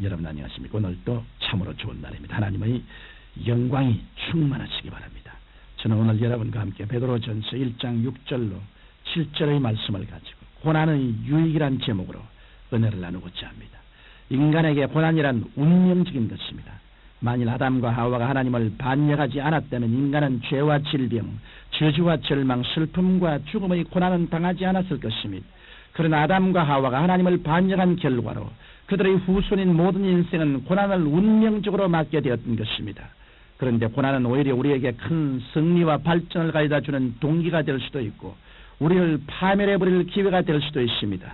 여러분 안녕하십니까? 오늘도 참으로 좋은 날입니다. 하나님의 영광이 충만하시기 바랍니다. 저는 오늘 여러분과 함께 베드로전서 1장 6절로 7절의 말씀을 가지고 고난의 유익이란 제목으로 은혜를 나누고자 합니다. 인간에게 고난이란 운명적인 것입니다. 만일 아담과 하와가 하나님을 반역하지 않았다면 인간은 죄와 질병, 저주와 절망, 슬픔과 죽음의 고난은 당하지 않았을 것입니다. 그러나 아담과 하와가 하나님을 반역한 결과로 그들의 후손인 모든 인생은 고난을 운명적으로 맞게 되었던 것입니다. 그런데 고난은 오히려 우리에게 큰 승리와 발전을 가져다주는 동기가 될 수도 있고 우리를 파멸해버릴 기회가 될 수도 있습니다.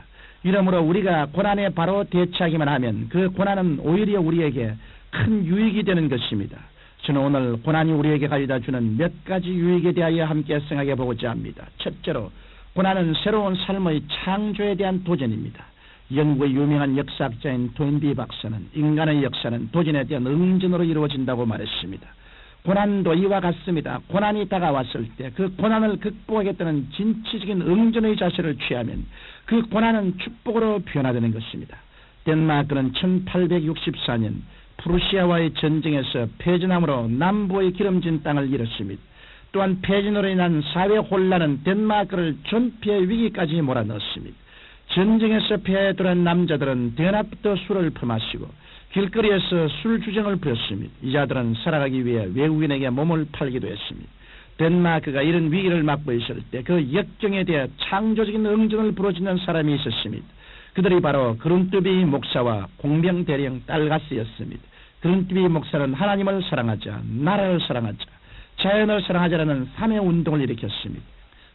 이러므로 우리가 고난에 바로 대처하기만 하면 그 고난은 오히려 우리에게 큰 유익이 되는 것입니다. 저는 오늘 고난이 우리에게 가져다주는 몇 가지 유익에 대하여 함께 생각해 보고자 합니다. 첫째로 고난은 새로운 삶의 창조에 대한 도전입니다. 영국의 유명한 역사학자인 토인비 박사는 인간의 역사는 도전에 대한 응전으로 이루어진다고 말했습니다. 고난도 이와 같습니다. 고난이 다가왔을 때 그 고난을 극복하겠다는 진취적인 응전의 자세를 취하면 그 고난은 축복으로 변화되는 것입니다. 덴마크는 1864년 프루시아와의 전쟁에서 패전함으로 남부의 기름진 땅을 잃었습니다. 또한 패전으로 인한 사회 혼란은 덴마크를 전폐의 위기까지 몰아넣었습니다. 전쟁에서 패돌한 남자들은 대낮부터 술을 퍼마시고 길거리에서 술주정을 벌였습니다. 이 자들은 살아가기 위해 외국인에게 몸을 팔기도 했습니다. 덴마크가 이런 위기를 맛보 있을 때 그 역경에 대해 창조적인 응전을 부르짖는 사람이 있었습니다. 그들이 바로 그룬트비 목사와 공병 대령 딸가스였습니다. 그룬트비 목사는 하나님을 사랑하자, 나라를 사랑하자, 자연을 사랑하자라는 3회 운동을 일으켰습니다.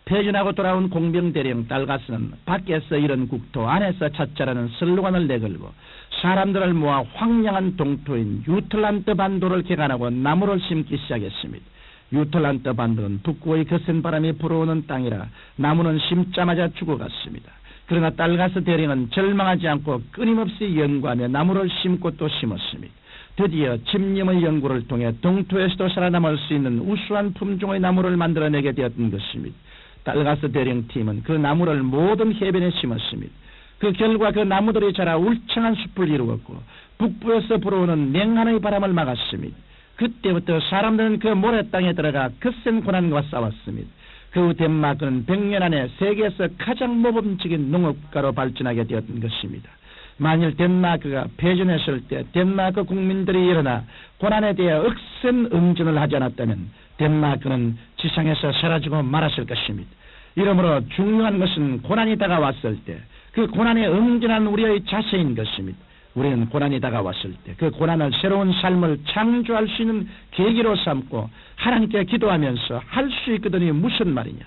패전하고 돌아온 공병 대령 딸가스는 밖에서 이런 국토, 안에서 찾자라는 슬로건을 내걸고 사람들을 모아 황량한 동토인 유틀란트 반도를 개간하고 나무를 심기 시작했습니다. 유틀란트 반도는 북구의 거센 바람이 불어오는 땅이라 나무는 심자마자 죽어갔습니다. 그러나 딸가스 대령은 절망하지 않고 끊임없이 연구하며 나무를 심고 또 심었습니다. 드디어 집념의 연구를 통해 동토에서도 살아남을 수 있는 우수한 품종의 나무를 만들어내게 되었던 것입니다. 딸가스 대령팀은 그 나무를 모든 해변에 심었습니다. 그 결과 그 나무들이 자라 울창한 숲을 이루었고 북부에서 불어오는 냉한의 바람을 막았습니다. 그때부터 사람들은 그 모래 땅에 들어가 거센 고난과 싸웠습니다. 그 후 덴마크는 100년 안에 세계에서 가장 모범적인 농업가로 발전하게 되었던 것입니다. 만일 덴마크가 패전했을 때 덴마크 국민들이 일어나 고난에 대해 억센 응전을 하지 않았다면 덴마크는 지상에서 사라지고 말았을 것입니다. 이러므로 중요한 것은 고난이 다가왔을 때 그 고난에 응전한 우리의 자세인 것입니다. 우리는 고난이 다가왔을 때 그 고난을 새로운 삶을 창조할 수 있는 계기로 삼고 하나님께 기도하면서 할 수 있거든이 무슨 말이냐.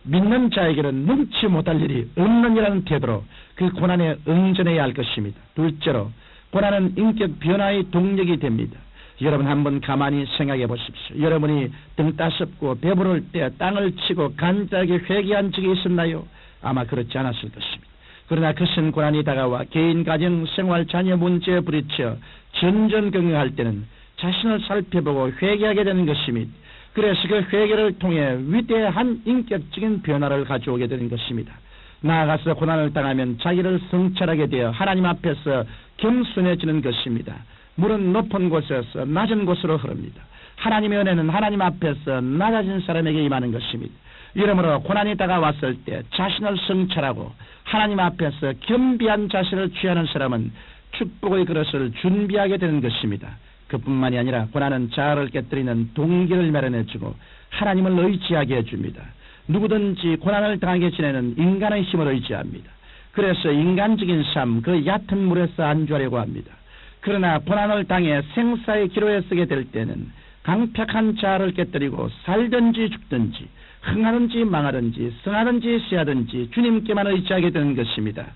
믿는 자에게는 능치 못할 일이 없느니라는 태도로 그 고난에 응전해야 할 것입니다. 둘째로 고난은 인격 변화의 동력이 됩니다. 여러분 한번 가만히 생각해 보십시오. 여러분이 등 따숩고 배부를 때 땅을 치고 간절하게 회개한 적이 있었나요? 아마 그렇지 않았을 것입니다. 그러나 큰 고난이 다가와 개인, 가정, 생활, 자녀 문제에 부딪혀 전전긍긍할 때는 자신을 살펴보고 회개하게 되는 것입니다. 그래서 그 회개를 통해 위대한 인격적인 변화를 가져오게 되는 것입니다. 나아가서 고난을 당하면 자기를 성찰하게 되어 하나님 앞에서 겸손해지는 것입니다. 물은 높은 곳에서 낮은 곳으로 흐릅니다. 하나님의 은혜는 하나님 앞에서 낮아진 사람에게 임하는 것입니다. 이러므로 고난이 다가왔을 때 자신을 성찰하고 하나님 앞에서 겸비한 자세를 취하는 사람은 축복의 그릇을 준비하게 되는 것입니다. 그뿐만이 아니라 고난은 자아를 깨뜨리는 동기를 마련해주고 하나님을 의지하게 해줍니다. 누구든지 고난을 당하게 지내는 인간의 힘을 의지합니다. 그래서 인간적인 삶, 그 얕은 물에서 안주하려고 합니다. 그러나 고난을 당해 생사의 기로에 서게 될 때는 강팍한 자아를 깨뜨리고 살든지 죽든지 흥하든지 망하든지 성하든지 쇠하든지 주님께만 의지하게 되는 것입니다.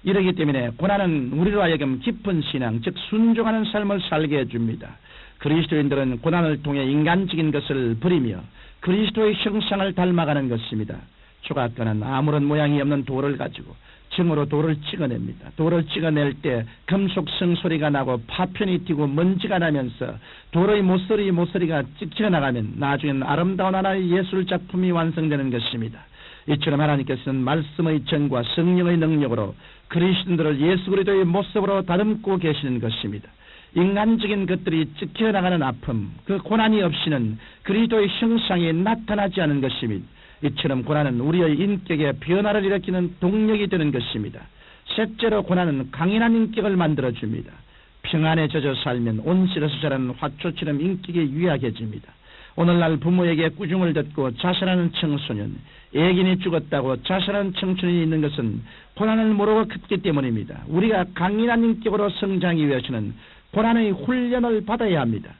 이러기 때문에 고난은 우리로 하여금 깊은 신앙, 즉 순종하는 삶을 살게 해줍니다. 그리스도인들은 고난을 통해 인간적인 것을 버리며 그리스도의 형상을 닮아가는 것입니다. 조각가는 아무런 모양이 없는 돌을 가지고 증으로 돌을 찍어냅니다. 돌을 찍어낼 때 금속 성소리가 나고 파편이 튀고 먼지가 나면서 돌의 모서리가 찍혀나가면 나중에는 아름다운 하나의 예술작품이 완성되는 것입니다. 이처럼 하나님께서는 말씀의 전과 성령의 능력으로 그리스도인들을 예수 그리스도의 모습으로 다듬고 계시는 것입니다. 인간적인 것들이 찢겨나가는 아픔, 그 고난이 없이는 그리스도의 형상이 나타나지 않은 것입니다. 이처럼 고난은 우리의 인격에 변화를 일으키는 동력이 되는 것입니다. 셋째로 고난은 강인한 인격을 만들어줍니다. 평안에 젖어 살면 온실에서 자라는 화초처럼 인격이 유약해집니다. 오늘날 부모에게 꾸중을 듣고 자살하는 청소년, 애긴이 죽었다고 자살하는 청춘이 있는 것은 고난을 모르고 컸기 때문입니다. 우리가 강인한 인격으로 성장하기 위해서는 고난의 훈련을 받아야 합니다.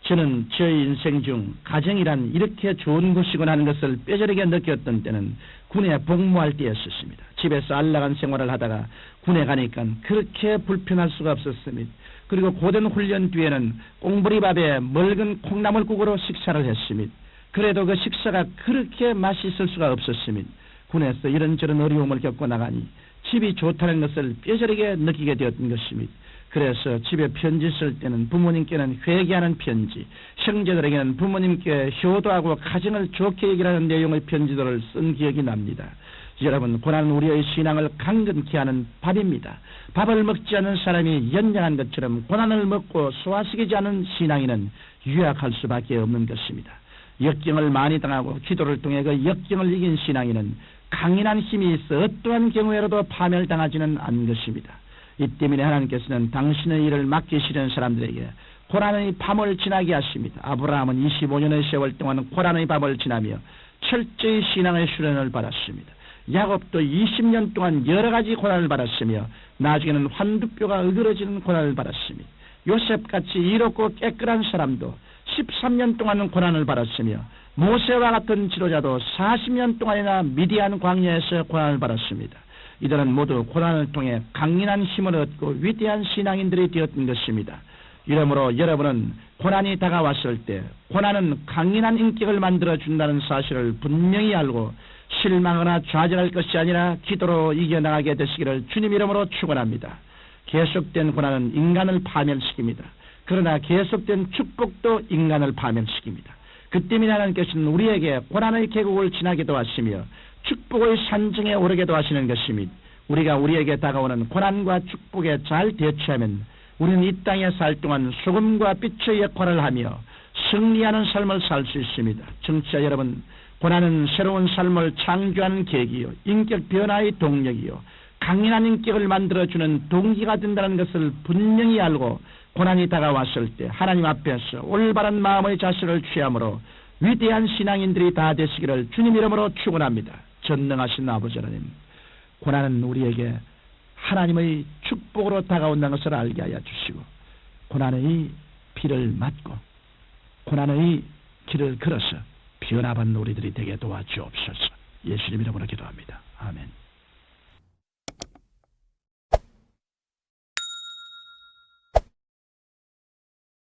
저는 저의 인생 중 가정이란 이렇게 좋은 곳이구나 하는 것을 뼈저리게 느꼈던 때는 군에 복무할 때였습니다. 집에서 안락한 생활을 하다가 군에 가니까 그렇게 불편할 수가 없었습니다. 그리고 고된 훈련 뒤에는 꽁보리밥에 맑은 콩나물국으로 식사를 했습니다. 그래도 그 식사가 그렇게 맛있을 수가 없었습니다. 군에서 이런저런 어려움을 겪고 나가니 집이 좋다는 것을 뼈저리게 느끼게 되었던 것입니다. 그래서 집에 편지 쓸 때는 부모님께는 회개하는 편지, 형제들에게는 부모님께 효도하고 가정을 좋게 얘기하는 내용의 편지들을 쓴 기억이 납니다. 여러분, 고난은 우리의 신앙을 강건케 하는 밥입니다. 밥을 먹지 않은 사람이 연약한 것처럼 고난을 먹고 소화시키지 않은 신앙인은 유약할 수밖에 없는 것입니다. 역경을 많이 당하고 기도를 통해 그 역경을 이긴 신앙인은 강인한 힘이 있어 어떠한 경우에라도 파멸당하지는 않은 것입니다. 이 때문에 하나님께서는 당신의 일을 맡기시는 사람들에게 고난의 밤을 지나게 하십니다. 아브라함은 25년의 세월 동안 고난의 밤을 지나며 철저히 신앙의 수련을 받았습니다. 야곱도 20년 동안 여러 가지 고난을 받았으며 나중에는 환두뼈가 으그러지는 고난을 받았습니다. 요셉같이 이롭고 깨끗한 사람도 13년 동안 고난을 받았으며 모세와 같은 지도자도 40년 동안이나 미디안 광야에서 고난을 받았습니다. 이들은 모두 고난을 통해 강인한 힘을 얻고 위대한 신앙인들이 되었던 것입니다. 이러므로 여러분은 고난이 다가왔을 때 고난은 강인한 인격을 만들어준다는 사실을 분명히 알고 실망하거나 좌절할 것이 아니라 기도로 이겨나가게 되시기를 주님 이름으로 축원합니다. 계속된 고난은 인간을 파멸시킵니다. 그러나 계속된 축복도 인간을 파멸시킵니다. 그 때문에 하나님께서는 우리에게 고난의 계곡을 지나기도 하시며 축복의 산정에 오르게도 하시는 것입니다. 우리가 우리에게 다가오는 고난과 축복에 잘 대처하면 우리는 이 땅에 살 동안 소금과 빛의 역할을 하며 승리하는 삶을 살 수 있습니다. 청취자 여러분, 고난은 새로운 삶을 창조하는 계기요, 인격 변화의 동력이요, 강인한 인격을 만들어주는 동기가 된다는 것을 분명히 알고 고난이 다가왔을 때 하나님 앞에서 올바른 마음의 자세를 취함으로 위대한 신앙인들이 다 되시기를 주님 이름으로 축원합니다. 전능하신 아버지 하나님, 고난은 우리에게 하나님의 축복으로 다가온다는 것을 알게 하여 주시고 고난의 피를 맞고 고난의 길을 걸어서 변화받는 우리들이 되게 도와주옵소서. 예수님 이름으로 기도합니다. 아멘.